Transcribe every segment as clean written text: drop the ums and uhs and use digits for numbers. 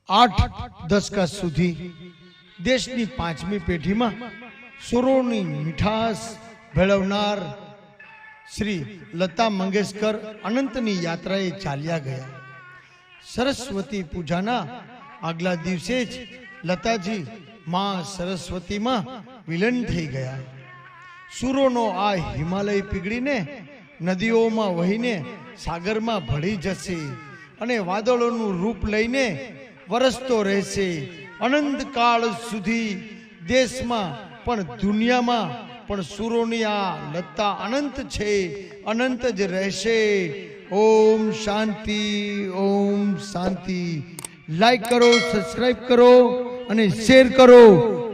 8 દશકા સુધી દેશની 5મી પેઢીમાં સુરોની મીઠાશ ભેળવનાર શ્રી લતા મંગેશકર અનંતની યાત્રાએ ચાલ્યા ગયા। સરસ્વતી પૂજાના આગલા દિવસે જ લતાજી માં સરસ્વતીમાં વિલીન થઈ ગયા। સુરોનો આ હિમાલય પીગળીને નદીઓમાં વહીને સાગરમાં ભળી જશે અને વાદળોનું રૂપ લઈને વરસતો રહેશે। અનંત કાળ સુધી દેશમાં પણ દુનિયામાં પણ સુરોની આ લતા અનંત છે, અનંત જ રહેશે। ઓમ શાંતિ, ઓમ શાંતિ। લાઈક કરો, સબસ્ક્રાઇબ કરો અને શેર કરો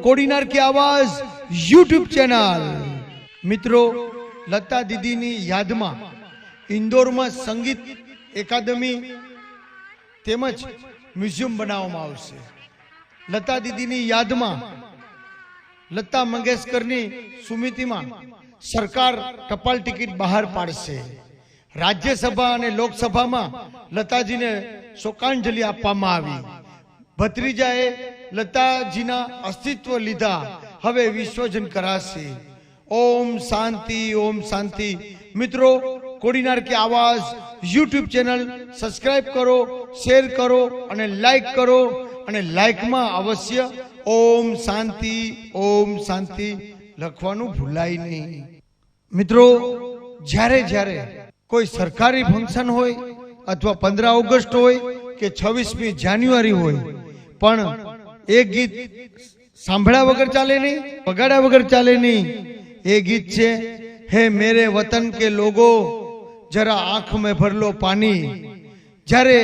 કોડીનાર की आवाज YouTube ચેનલ। મિત્રો, લતા દીદીની યાદમાં ઇન્દોરમાં સંગીત એકાડમી તેમજ મ્યુઝિયમ બનાવવામાં આવશે। લતા દીદીની યાદમાં લતા મંગેશકરની સ્મૃતિમાં સરકાર ટપાલ ટિકિટ બહાર પાડશે। રાજ્યસભા અને લોકસભામાં લતાજીને શોકાંજલિ આપવામાં આવી। ભત્રીજાએ લતાજીના અસ્તિત્વ લીધા, હવે વિસર્જન કરાશે। ઓમ શાંતિ, ઓમ શાંતિ। મિત્રો, કોડીનાર की आवाज YouTube ચેનલ સબસ્ક્રાઇબ કરો, શેર કરો અને લાઈક કરો અને લાઈકમાં અવશ્ય ઓમ શાંતિ, ઓમ શાંતિ લખવાનું ભૂલાય નહીં। મિત્રો, જ્યારે જ્યારે કોઈ સરકારી ફંક્શન હોય અથવા 15 ઓગસ્ટ હોય કે 26મી જાન્યુઆરી હોય, પણ એક ગીત સાંભળ્યા વગર ચાલે નહીં, વગાડ્યા વગર ચાલે નહીં। ये गीत छे हे मेरे वतन के लोगों जरा आंख में भर लो पानी। जारे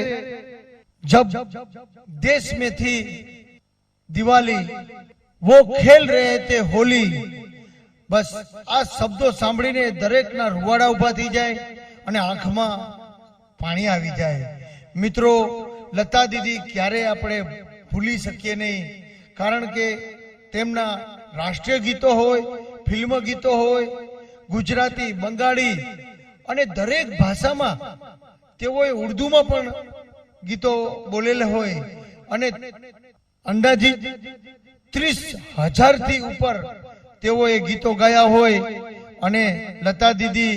जब देश में थी दिवाली, वो खेल रहे थे होली। बस आ शब्दों सांभळीने दरेकना रुवाड़ा उभा थी जाए अने आंखमां पाणी आवी जाए। मित्रों, लता दीदी क्यारे आपणे भूली शकीए नहीं, कारण के तेमना राष्ट्रीय गीतो होय, फिल्म गीतो होय, गुजराती, बंगाળી અને દરેક ભાષામાં તેઓએ ઉર્દુમાં પણ ગીતો બોલેલા હોય અને અંદાજિત 30,000 થી ઉપર તેઓએ ગીતો ગાયા હોય અને લતા દીદી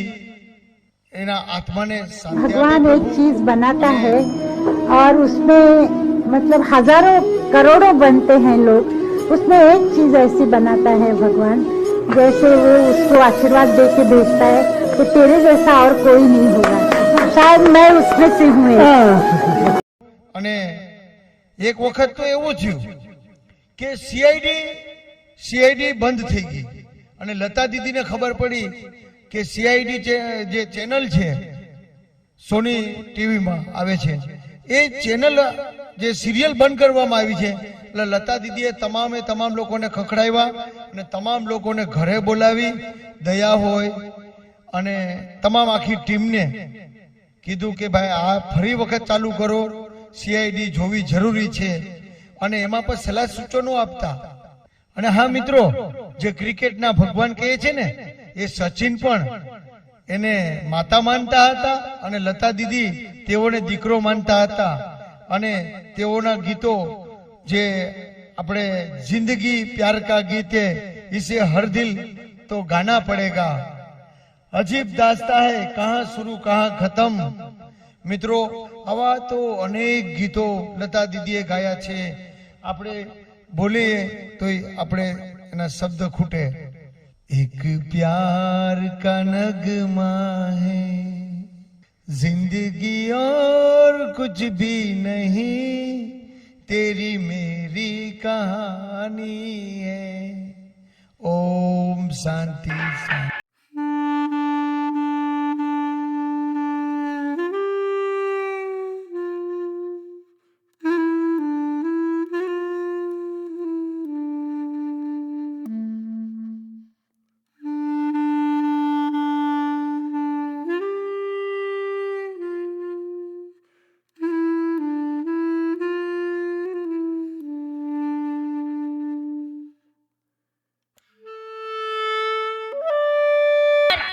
એના આત્માને શાંતિ આપે। भगवान एक चीज बनाता है और उसमें मतलब हजारों करोड़ों बनते हैं लोग, उसमें एक चीज ऐसी बनाता है भगवान, जैसे वो उसको आशीर्वाद दे के भेजता है कि तेरे जैसा और कोई नहीं होगा। शायद मैं उसमें से हूँ। અને એક વખત તો એવું થયું કે સીઆઈડી બંધ થઈ ગઈ અને લતા દીદીને ખબર પડી કે સીઆઈડી જે ચેનલ છે સોની ટીવીમાં આવે છે, એ ચેનલ જે સિરિયલ બંધ કરવામાં આવી છે। એટલે લતા દીદીએ તમામ લોકોને ખખડાવ્યા અને તમામ લોકોને ઘરે બોલાવી, દયા હોય અને તમામ આખી ટીમને કીધું કે ભાઈ આ ફરી વખત ચાલુ કરો, સીઆઈડી જોવી જરૂરી છે અને એમાં પણ સલાહ સૂચનો આપતા। અને હા મિત્રો, જે ક્રિકેટના ભગવાન કહે છે ને, એ સચિન પણ એને માતા માનતા હતા અને લતા દીદી તેઓને દીકરો માનતા હતા અને તેઓના ગીતો જે આપણે जिंदगी प्यार का गीत है, इसे हर दिल तो गाना पड़ेगा। अजीब दास्ता है, कहां शुरू कहां खत्म। मित्रों, आवा तो अनेक गीतो लता दीदीए गाया छे। આપણે બોલીએ તો આપણે એના શબ્દ ખૂટે। एक प्यार का नगमा है, जिंदगी और कुछ भी नहीं, तेरी मेरी कहानी है। ओम शांति, शांति।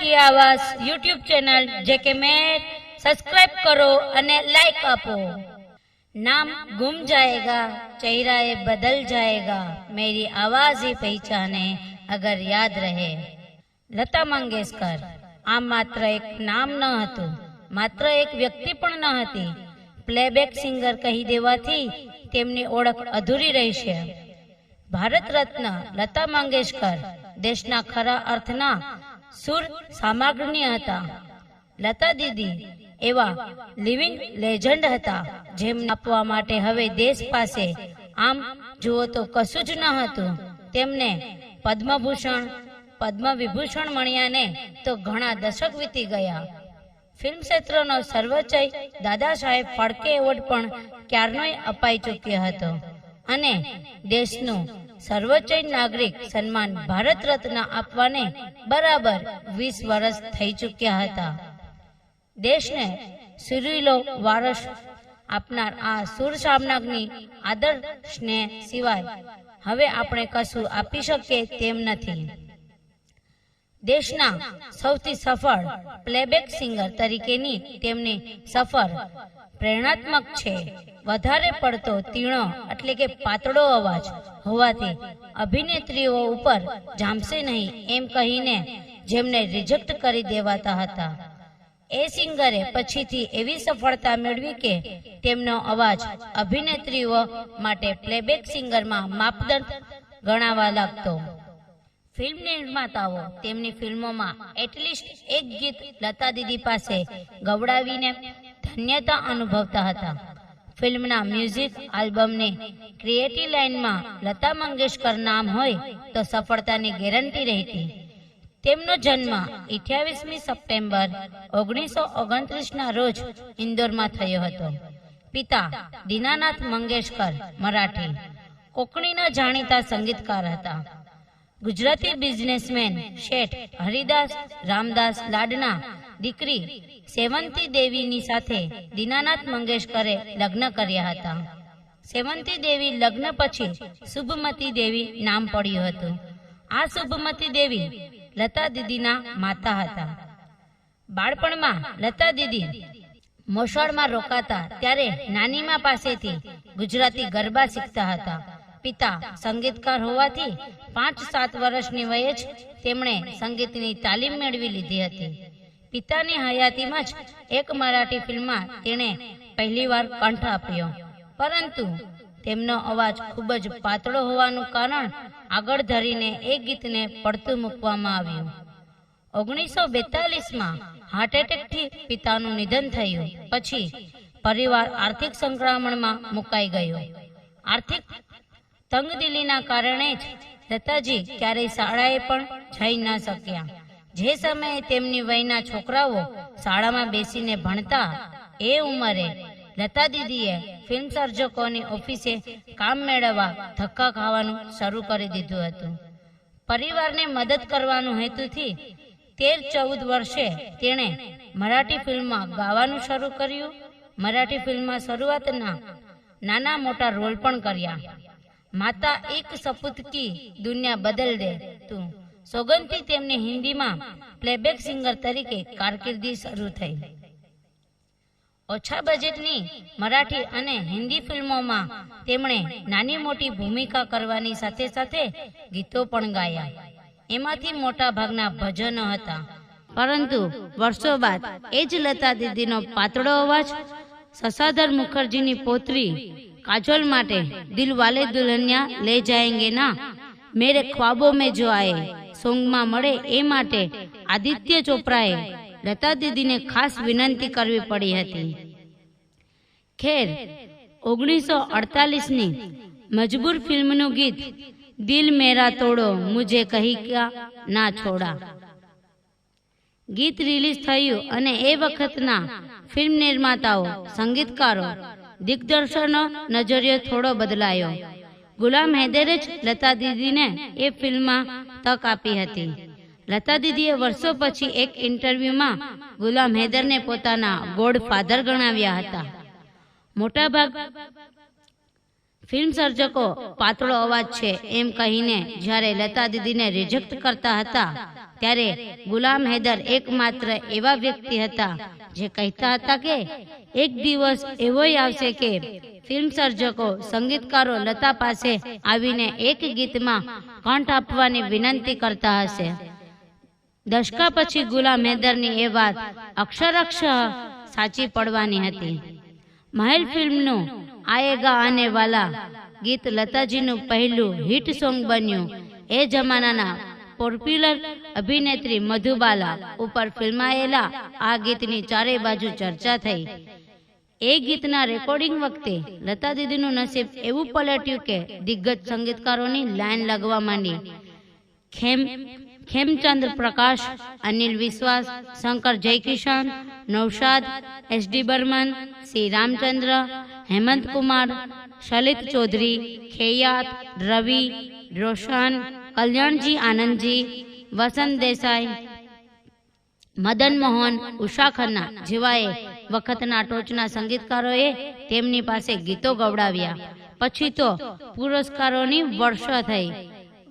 की आवाज YouTube चैनल जेके में सब्सक्राइब करो अने लाइक आपो। नाम गुम जाएगा, चेहरा ये बदल जाएगा, मेरी आवाज ही पहचाने अगर याद रहे. લતા મંગેશકર આ માત્ર એક નામ ન હતું, માત્ર એક વ્યક્તિ પણ ન હતી. પ્લેબેક સિંગર કહી દેવાથી તેમની ઓળખ અધૂરી રહેશે. ભારત રત્ન લતા મંગેશકર દેશના ખરા અર્થના સુર સામ્રાજ્ઞી હતા. લતા દીદી એવા લિવિંગ લેજન્ડ હતા જેમને આપવા માટે હવે દેશ પાસે આમ જુઓ તો કશું જ ન હતું. તેમને પદ્મભૂષણ પદ્મ વિભૂષણ મળ્યાને તો ઘણા દશક વીતી ગયા. ફિલ્મ ક્ષેત્રનો સર્વોચ્ચ દાદા સાહેબ ફાળકે એવોર્ડ પણ ક્યારનોય અપાઈ ચૂક્યો હતો અને દેશનું સર્વોચ્ચ નાગરિક સન્માન ભારત રત્ન આપવાને બરાબર 20 વર્ષ થઈ ચૂક્યા હતા. દેશને સુરીલો વારસ આપનાર આ સુર સામ્રાજ્ઞી આદર્શને સિવાય હવે આપણે કશું આપી શકીએ તેમ નથી. દેશના સૌથી સફળ પ્લેબેક સિંગર તરીકેની તેમની સફર પ્રેરણાત્મક છે. વધારે પડતો તીણો એટલે કે પાતળો અવાજ હોવાથી અભિનેત્રીઓ ઉપર જામશે નહીં એમ કહીને જેમને રિજેક્ટ કરી દેવાતા હતા. એ સિંગરે પછીથી એવી સફળતા મેળવી કે તેમનો અવાજ અભિનેત્રીઓ માટે પ્લેબેક સિંગરમાં માપદંડ ગણાવા લાગતો. ફિલ્મ નિર્માતાઓ તેમની ફિલ્મોમાં એટલીસ્ટ એક ગીત લતા દીદી પાસે ગવડાવીને ધન્યતા અનુભવતા હતા. ફિલ્મના મ્યુઝિક આલ્બમની ક્રિએટિવ લાઇનમાં લતા મંગેશકર નામ હોય તો સફળતાની ગેરંટી રહેતી. તેમનો જન્મ 28મી સપ્ટેમ્બર 1929ના રોજ ઇન્દોરમાં થયો હતો. પિતા દીનાનાથ મંગેશકર મરાઠી કોંકણીના જાણીતા સંગીતકાર હતા. ગુજરાતી બિઝનેસમેન શેઠ હરિદાસ રામદાસ લાડના દીકરી સેવંતી દેવીની સાથે દીનાનાથ મંગેશકરે લગ્ન કર્યા હતા. સેવંતી દેવી લગ્ન પછી શુભમતી દેવી નામ પડ્યું હતું. આ શુભમતી દેવી લતા દીદીના માતા હતા. બાળપણમાં લતા દીદી મોસાળમાં રોકાતા ત્યારે નાનીમા પાસેથી ગુજરાતી ગરબા શીખતા હતા. પિતા સંગીતકાર હોવાથી 5-7 વર્ષની વયે જ તેમણે સંગીતની તાલીમ મેળવી લીધી હતી. પિતાની હયાતીમાં જ એક મરાઠી ફિલ્મમાં તેણે પહેલીવાર કંઠ આપ્યો, પરંતુ તેમનો અવાજ ખૂબ જ પાતળો હોવાનું કારણ આગળ ધરીને એ ગીતને પડતું મૂકવામાં આવ્યું. 1942માં હાર્ટ એટેકથી પિતાનું નિધન થયું. પછી પરિવાર આર્થિક સંકળામણમાં મુકાઈ ગયો. આર્થિક તંગદિલીના કારણે જ લતાજી ક્યારેય શાળાએ પણ જઈ ન શક્યા. જે સમયે તેમની વયના છોકરાઓ શાળામાં બેસીને ભણતા એ ઉંમરે લતા દીદીએ ફિલ્મ સર્જકોની ઓફિસે કામ મેળવવા ધક્કા ખાવાનું શરૂ કરી દીધું હતું. પરિવારને મદદ કરવાનું હેતુથી 13-14 વર્ષે તેણે મરાઠી ફિલ્મમાં ગાવાનું શરૂ કર્યું. મરાઠી ફિલ્મમાં શરૂઆતના નાના મોટા રોલ પણ કર્યા. માતા એક સપૂત કી દુનિયા બદલ દે તું સોગંદથી તેમની હિન્દીમાં પ્લેબેક સિંગર તરીકે કારકિર્દી શરૂ થઈ. ઓછા બજેટની મરાઠી અને હિન્દી ફિલ્મોમાં તેમણે નાની મોટી ભૂમિકા કરવાની સાથે સાથે ગીતો પણ ગાયા. એમાંથી મોટા ભાગના ભજનો હતા. પરંતુ વર્ષો બાદ એ જ લતા દીદીનો પાતળો અવાજ શશાધર મુખર્જીની પૌત્રી કાજોલ માટે દિલ વાલે દુલ્હનિયા લે જાયેંગે ના મેરે ખ્વાબો મેં જો આયે સોંગમાં મળે એ માટે આદિત્ય ચોપરાએ લતા દીદીને ખાસ વિનંતી કરવી પડી હતી. ખેર 1948ની મજબૂર ફિલ્મનું ગીત દિલ મેરા તોડો મુझे કહી ક્યા ના છોડા ગીત રિલીઝ થયું અને એ વખતના ફિલ્મ નિર્માતાઓ, સંગીતકારો, દિગ્દર્શકનો નજરિયો થોડો બદલાયો. ગુલામ હૈદરે જ લતા દીદીને એ ફિલ્મમાં તક આપી હતી. લતા દીદીએ વર્ષો પછી એક ઇન્ટરવ્યુમાં ગુલામ હૈદરને પોતાના ગોડફાધર ગણાવ્યા હતા. મોટાભાગ ફિલ્મ સર્જકો પાતળો અવાજ છે એમ કહીને જ્યારે લતા દીદીને રિજેક્ટ કરતા હતા ત્યારે ગુલામ હૈદર એકમાત્ર એવા વ્યક્તિ હતા જે કહેતા હતા કે એક દિવસ એવોય આવશે કે ફિલ્મ સર્જકો સંગીતકારો લતા પાસે આવીને એક ગીતમાં કંઠ આપવાની વિનંતી કરતા હશે. દશકા પછી ગુલામ હૈદરની એ વાત અક્ષરક્ષ સાચી પડવાની હતી. મહેલ ફિલ્મનું આયેગા આને વાલા ગીત લતાજીનું પહેલું હિટ સોંગ બન્યું. એ જમાનાના પોપ્યુલર અભિનેત્રી મધુબાલા ઉપર ફિલ્માયેલા આ ગીતની ચારે બાજુ ચર્ચા થઈ. એ ગીતના રેકોર્ડિંગ વખતે લતા દીદીનું નસીબ એવું પલટ્યું કે દિગ્ગજ સંગીતકારોની લાઈન લાગવા માંડી. ખેમચંદ્ર પ્રકાશ, અનિલ વિશ્વાસ, શંકર જયકિશન, નૌશાદ, એસ.ડી. બર્મન, સી રામચંદ્ર, હેમંત કુમાર, શલિત ચૌધરી, ખેયાત, રવિ, રોશન, કલ્યાણજી આનંદજી, વસંત દેસાઈ, મદન મોહન, ઉષા ખન્ના જેવાએ વખતના ટોચના સંગીતકારોએ તેમની પાસે ગીતો ગવડાવ્યા. પછી તો પુરસ્કારોની વર્ષા થઈ.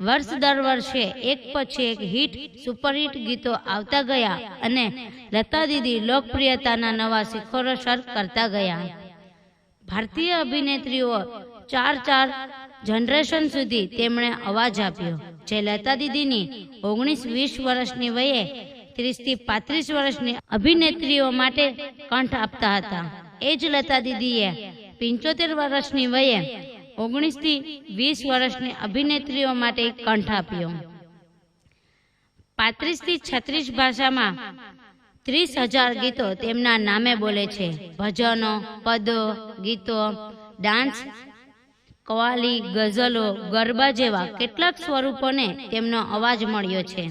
વર્ષ દર વર્ષે એક પછી એક હિટ સુપરહિટ ગીતો આવતા ગયા અને લતા દીદી લોકપ્રિયતાના નવા શિખરો સર કરતા ગયા. ભારતીય અભિનેત્રીઓ ચાર જનરેશન સુધી તેમણે અવાજ આપ્યો. જે લતા દીદીની 19-20 વર્ષની વયે 30 થી 35 વર્ષની અભિનેત્રીઓ માટે કંઠ આપતા હતા. એ જ લતા દીદીએ 75 વર્ષની વયે 19 થી 20 વર્ષની અભિનેત્રીઓ માટે કંઠ આપ્યો. 35 થી 36 ભાષામાં 30,000 ગીતો તેમના નામે બોલે છે. ભજનો, પદો, ગીતો, ડાન્સ, કવાલી, ગઝલો, ગરબા જેવા કેટલાક સ્વરૂપોને તેમનો અવાજ મળ્યો છે.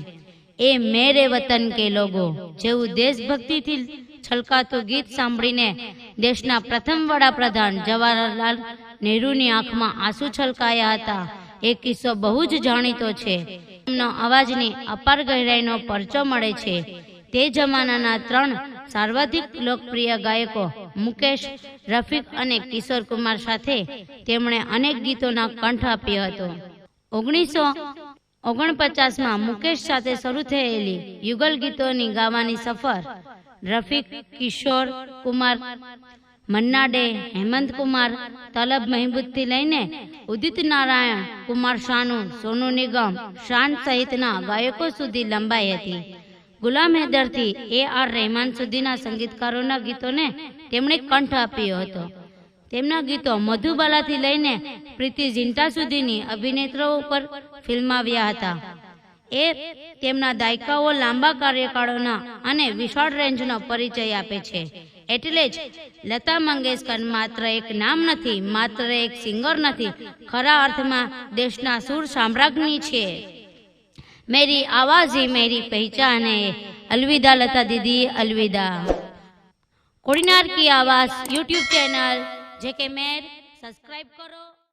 એ મેરે વતન કે લોગો જેવું દેશભક્તિથી છલકાતું ગીત સાંભળીને દેશના પ્રથમ વડાપ્રધાન જવાહરલાલ નહેરુની આંખમાં આંસુ છલકાયા હતા. એ કિસ્સો બહુ જ જાણીતો છે. તેમનો અવાજની અપાર ગહેરાઈનો પરચો મળે છે. તે જમાનાના 3 સર્વાધિક લોકપ્રિય ગાયકો મુકેશ, રફીક અને કિશોર કુમાર સાથે તેમણે અનેક ગીતોના કંઠ આપ્યો હતો. 1949માં મુકેશ સાથે શરૂ થયેલી યુગલ ગીતોની ગાવાની સફર રફીક, કિશોર કુમાર, મન્ના ડે, હેમંત કુમાર, તલબ મહેબૂબથી લઈને ઉદિત નારાયણ, કુમાર શાનુ, સોનુ નિગમ, શાન સહિતના ગાયકો સુધી લંબાઈ હતી. ગુલામ હૈદરથી A.R. રહેમાન સુધીના સંગીતકારોના ગીતોને તેમણે કંઠ આપ્યો હતો. તેમના ગીતો મધુબાલાથી લઈને પ્રીતિ ઝિંટા સુધીની અભિનેત્રીઓ પર ફિલ્માવ્યા હતા. એ તેમના દાયકાઓ લાંબા કાર્યકાળોના અને વિશાળ રેન્જનો પરિચય આપે છે. એટલે જ લતા મંગેશકર માત્ર એક નામ નથી, માત્ર એક સિંગર નથી, ખરા અર્થમાં દેશના સુર સામ્રાજ્ઞી છે. मेरी आवाज ही मेरी पहचान है. अलविदा लता दीदी, अलविदा. कोडिनार की आवाज यूट्यूब चैनल JK मेर सब्सक्राइब करो.